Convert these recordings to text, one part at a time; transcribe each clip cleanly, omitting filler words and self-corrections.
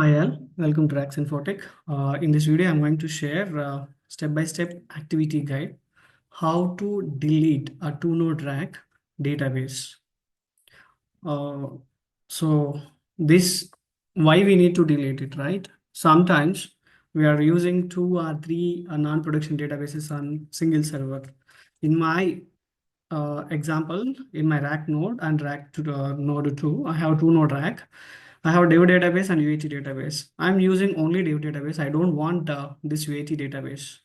Hi all, welcome to RACSINFOTECH. In this video, I'm going to share step-by-step activity guide how to delete a two-node RAC database. Uh, so this why we need to delete it, right? Sometimes we are using two or three non-production databases on single server. In my example, in my RAC node and RAC to node 2, I have two node RAC. I have Dev database and UAT database. I'm using only Dev database. I don't want this UAT database.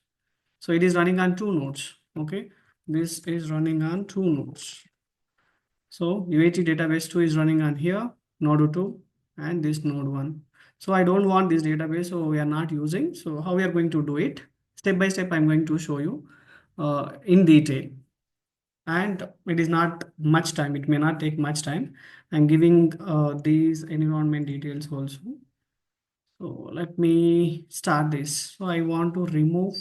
So it is running on two nodes. Okay. This is running on two nodes. So UAT database 2 is running on here, node 2 and this node 1. So I don't want this database. So we are not using. So how we are going to do it? Step by step, I'm going to show you in detail. And it is not much time. It may not take much time. I'm giving these environment details also. So let me start this. So I want to remove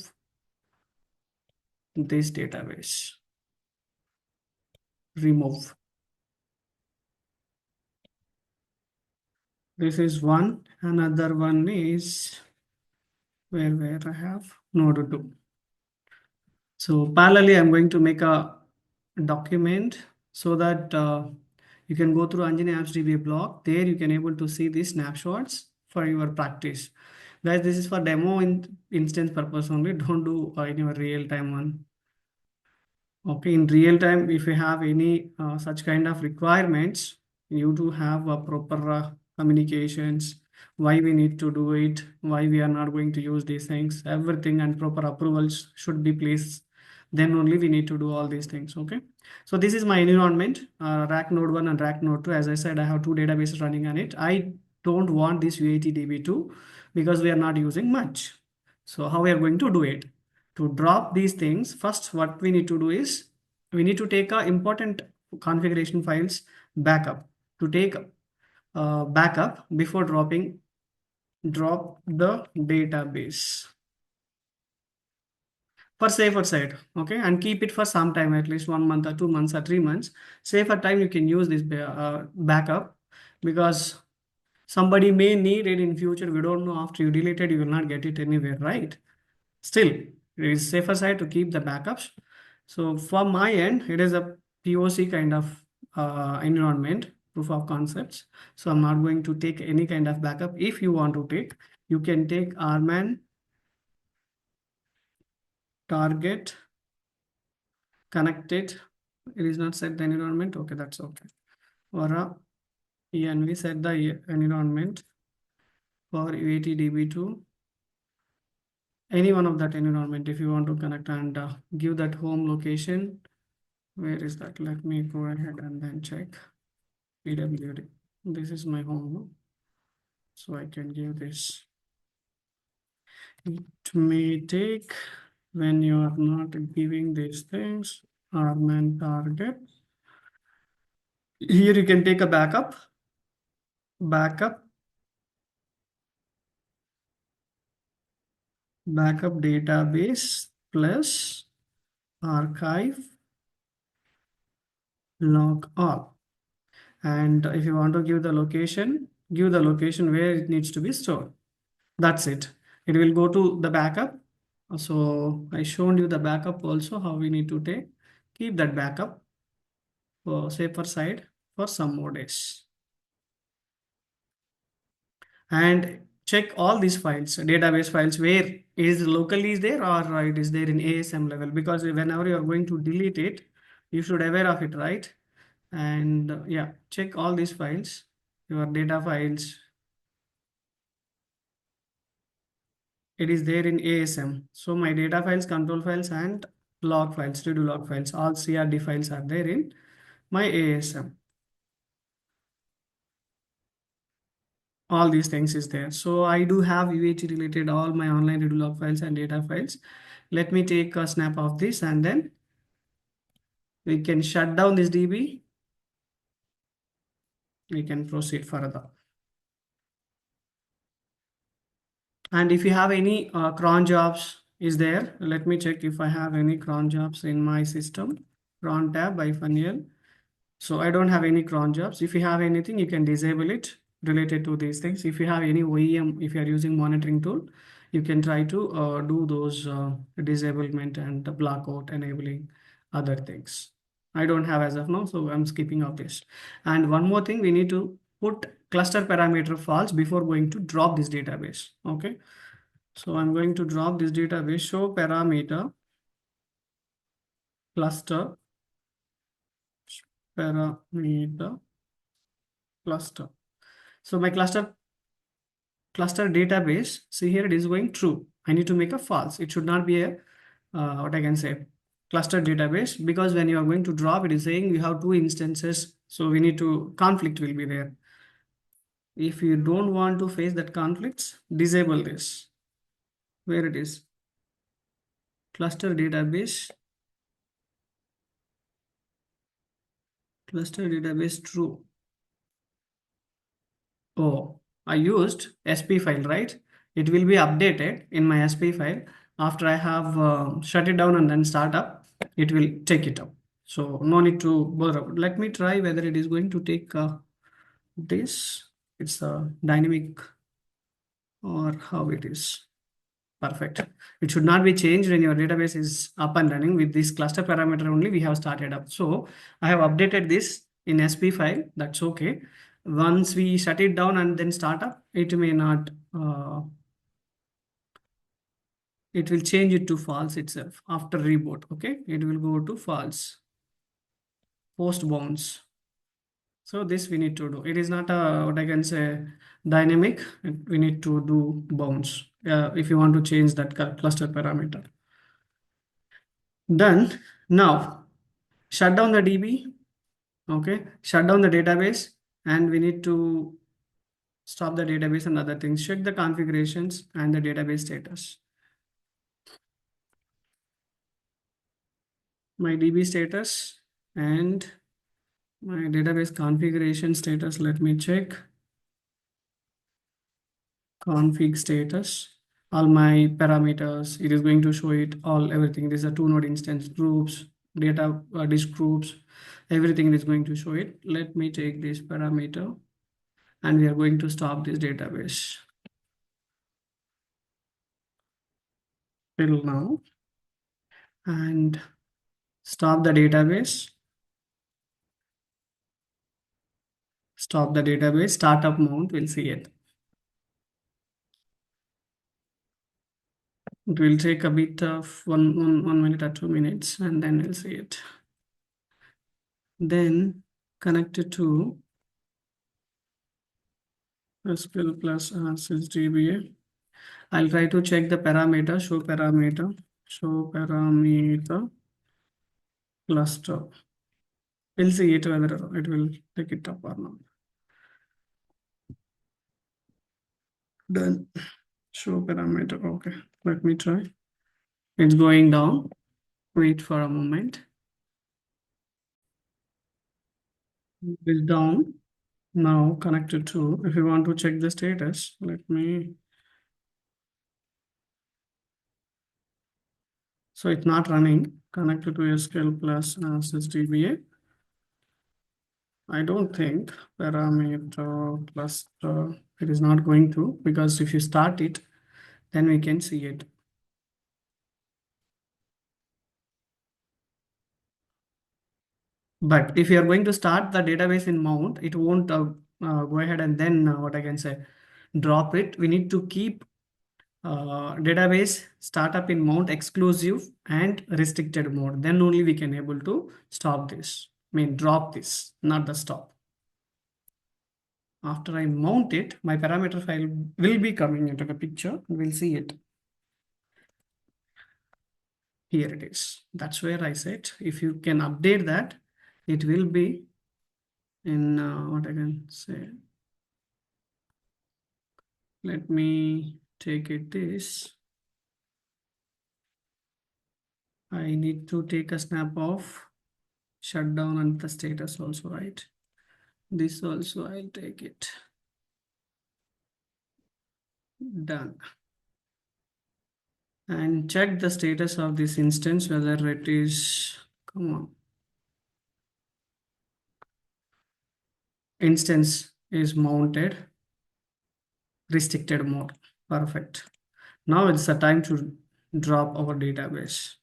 this database. Remove. This is one. Another one is where I have node 2. So parallelly, I'm going to make a document so that you can go through Anjani Apps DBA blog. There you can able to see these snapshots for your practice. Guys, this is for demo instance purpose only. Don't do in your real time one. Okay, in real time, if you have any such kind of requirements, you do have a proper communications, why we need to do it, why we are not going to use these things, everything and proper approvals should be placed. Then only we need to do all these things. Okay, so this is my environment, RAC node 1 and RAC node 2. As I said, I have two databases running on it. I don't want this UAT DB2 because we are not using much. So how we are going to do it? To drop these things, first what we need to do is we need to take important configuration files backup. To take backup before drop the database for safer side. Okay, and keep it for some time, at least 1 month or 2 months or 3 months. Safer time you can use this backup, because somebody may need it in future. We don't know, after you delete it you will not get it anywhere, right? Still, it is safer side to keep the backups. So from my end, it is a POC kind of environment, proof of concepts. So I'm not going to take any kind of backup. If you want to take, you can take rman target connected. It is not set the environment. Okay, that's okay. Or env set the environment for UAT-DB2. Any one of that environment if you want to connect, and give that home location. Where is that? Let me go ahead and then check. PWD. This is my home. So I can give this. It may take, when you are not giving these things, rman target. Here you can take a backup. Backup database plus archive log all. And if you want to give the location where it needs to be stored. That's it. It will go to the backup. So I showed you the backup also, how we need to keep that backup for safer side for some more days. And check all these files, database files, where is locally is there or it is there in ASM level, because whenever you are going to delete it, you should aware of it, right? And yeah, check all these files, your data files. It is there in ASM. So my data files, control files, and log files, to-do log files, all CRD files are there in my ASM. All these things is there. So I do have UAT related all my online to-do log files and data files. Let me take a snap of this, and then we can shut down this DB. We can proceed further. And if you have any cron jobs is there, let me check if I have any cron jobs in my system. Cron tab by -L. So I don't have any cron jobs. If you have anything, you can disable it. related to these things. If you have any OEM, if you are using monitoring tool, you can try to do those disablement and the blackout enabling other things. I don't have as of now, so I'm skipping out this. And one more thing, we need to put cluster parameter false before going to drop this database. Okay. So I'm going to drop this database, show parameter cluster parameter cluster. So my cluster database, see here it is going true. I need to make a false. It should not be a what I can say cluster database, because when you are going to drop, it is saying you have two instances. So we need to conflict will be there. If you don't want to face that conflicts, disable this. Where it is? Cluster database true. Oh, I used SP file, right? It will be updated in my SP file. After I have shut it down and then start up, it will take it up. So no need to bother. Let me try whether it is going to take this. It's a dynamic or how it is. Perfect. It should not be changed when your database is up and running. With this cluster parameter only, we have started up. So I have updated this in SP file. That's okay. Once we shut it down and then start up, it may not, it will change it to false itself after reboot. Okay. It will go to false. Post bounce. So this we need to do. It is not a, what I can say, dynamic. We need to do bounce if you want to change that cluster parameter. Done. Now shut down the DB. Okay, shut down the database, and we need to stop the database and other things. Check the configurations and the database status. My DB status and my database configuration status. Let me check. Config status. All my parameters. It is going to show it all, everything. These are two node instance groups, data disk groups, everything is going to show it. Let me take this parameter and we are going to stop this database till now and stop the database. Stop the database, startup mount, we'll see it. It will take a bit of one minute or 2 minutes, and then we'll see it. Then connect it to SQL plus RACS DBA. I'll try to check the parameter, show parameter cluster. We'll see it whether it will take it up or not. Done. Show parameter. Okay, let me try. It's going down. Wait for a moment. It is down. Now connected to, if you want to check the status, let me. So it's not running. Connected to SQL plus SSDBA. I don't think parameter cluster, it is not going to, because if you start it, then we can see it. But if you are going to start the database in mount, it won't go ahead and then what I can say, drop it. We need to keep database startup in mount exclusive and restricted mode. Then only we can able to stop this. I mean, drop this, not the stop. After I mount it, my parameter file will be coming into the picture. We'll see it. Here it is. That's where I said, if you can update that, it will be in what I can say. Let me take it this. I need to take a snap of shutdown and the status also, right? This also I'll take it. Done. And check the status of this instance, whether it is, come on. Instance is mounted. restricted mode. Perfect. Now it's the time to drop our database.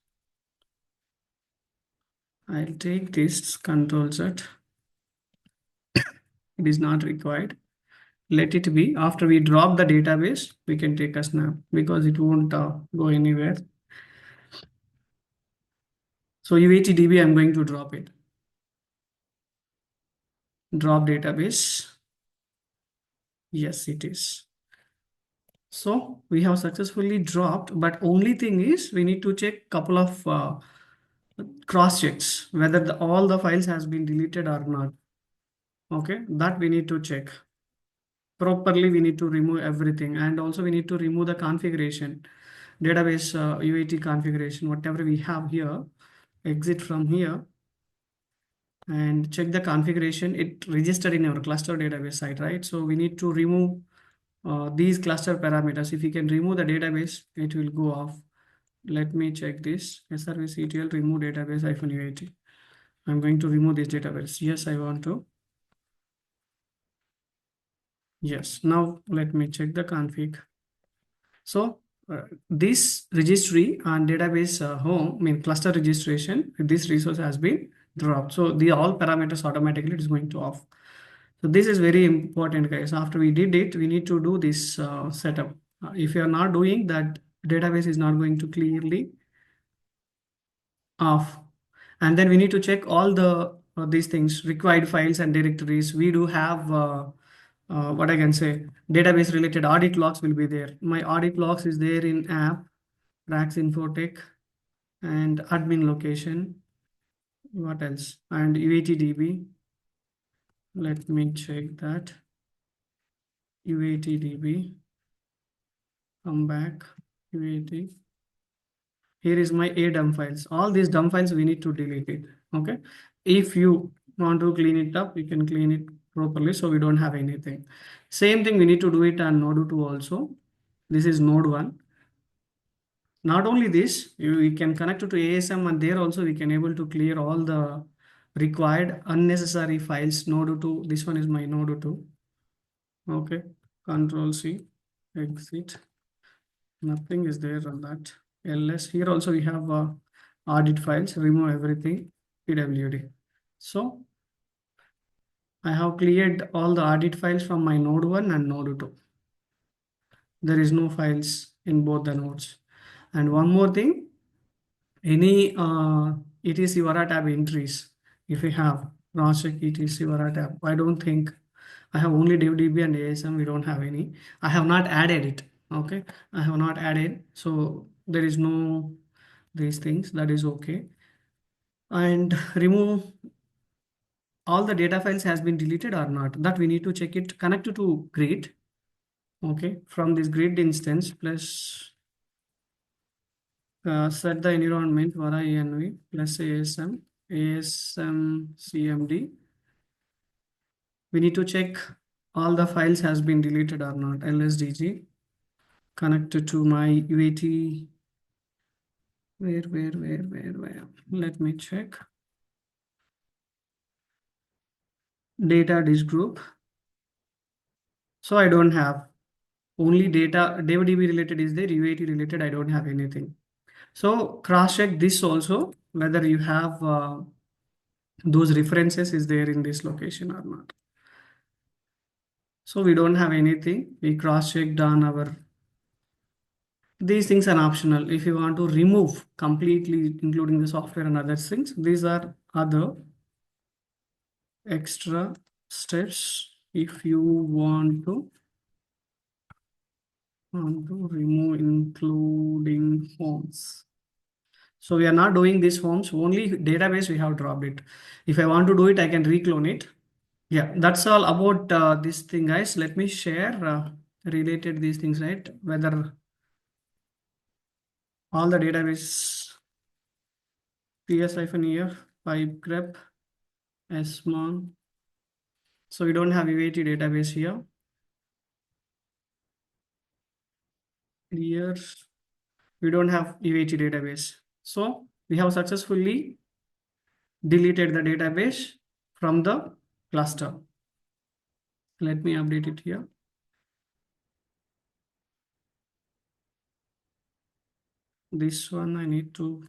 I'll take this Control Z. It is not required. Let it be. After we drop the database, we can take a snap because it won't go anywhere. So UATDB, I'm going to drop it. Drop database. Yes, it is. So we have successfully dropped, but only thing is we need to check couple of cross checks whether all the files has been deleted or not. Okay, that we need to check. Properly we need to remove everything, and also we need to remove the configuration, database UAT configuration, whatever we have here. Exit from here and check the configuration. It registered in our cluster database site, right? So we need to remove these cluster parameters. If we can remove the database, it will go off. Let me check this. srvctl remove database -UAT. I'm going to remove this database. Yes, I want to. Yes, now let me check the config. So this registry and database home, cluster registration, this resource has been dropped. So the all parameters automatically it is going to off. So this is very important, guys. After we did it, we need to do this setup. If you are not doing that, database is not going to clearly off. And then we need to check all the these things, required files and directories. We do have what I can say, database related audit logs will be there. My audit logs is there in app, RACSINFOTECH, and admin location. What else? And UATDB. Let me check that. UATDB. Come back. UAT. Here is my A dump files. All these dump files we need to delete it. Okay. If you want to clean it up, you can clean it properly so we don't have anything. Same thing we need to do it on node 2 also. This is node 1. Not only this, we can connect it to ASM, and there also we can able to clear all the required unnecessary files. Node 2. This one is my node 2. Okay. Control C. Exit. Nothing is there on that. ls. Here also we have audit files. Remove everything. pwd. So I have cleared all the audit files from my node 1 and node 2. There is no files in both the nodes. And one more thing, any etc vara tab entries, if we have cross-check etc vara tab, I don't think I have only DB and ASM. We don't have any. I have not added it. Okay, I have not added, so there is no these things. That is okay. And remove all the data files has been deleted or not. That we need to check it. Connect to grid. Okay, from this grid instance plus set the environment vara env plus asm cmd. We need to check all the files has been deleted or not. lsdg connected to my UAT. Where? Let me check. Data disk group. So I don't have only data DB related is there, UAT related I don't have anything. So cross check this also whether you have those references is there in this location or not. So we don't have anything. We cross checked on our. These things are optional. If you want to remove completely, including the software and other things, these are other extra steps. If you want to remove including forms. So we are not doing these forms, only database we have dropped it. If I want to do it, I can reclone it. Yeah, that's all about this thing, guys. Let me share related these things, right? Whether all the database ps-ef pipe grep smon. So we don't have UAT database here. Here we don't have UAT database. So we have successfully deleted the database from the cluster. Let me update it here. This one I need to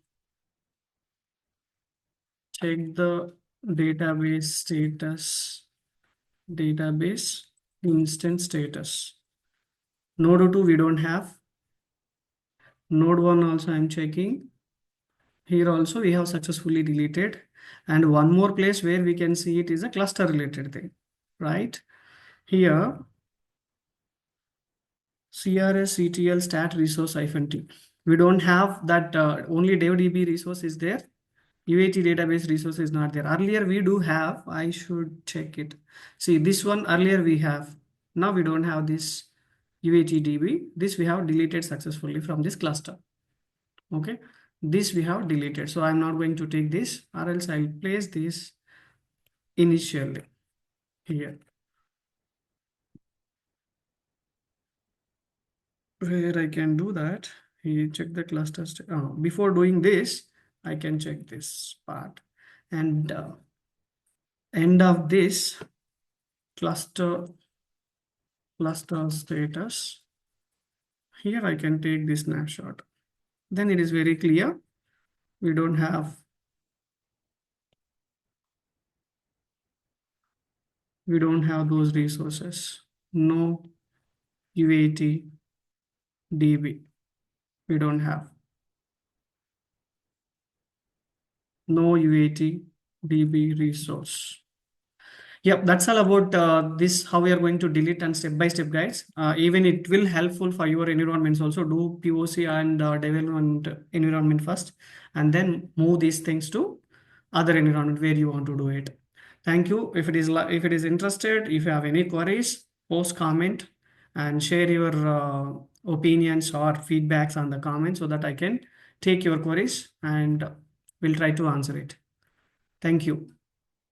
check the database status, database instance status. Node 2 we don't have. Node 1 also I'm checking. Here also we have successfully deleted. And one more place where we can see it is a cluster related thing, right? Here, CRS CTL stat resource -t. We don't have that, only DevDB resource is there. UAT database resource is not there. Earlier we do have, I should check it. See this one earlier we have, now we don't have this UAT DB. This we have deleted successfully from this cluster. Okay, this we have deleted. So I'm not going to take this, or else I'll place this initially here. Where I can do that, you check the cluster. Before doing this, I can check this part. And end of this cluster status. Here I can take this snapshot. Then it is very clear. We don't have those resources. No UAT DB. We don't have. No UAT DB resource. Yep, that's all about this, how we are going to delete and step-by-step guides. Even it will helpful for your environments also. Do POC and development environment first, and then move these things to other environment where you want to do it. Thank you. If it is interested, if you have any queries, post comment and share your opinions or feedbacks on the comments so that I can take your queries and will try to answer it. Thank you.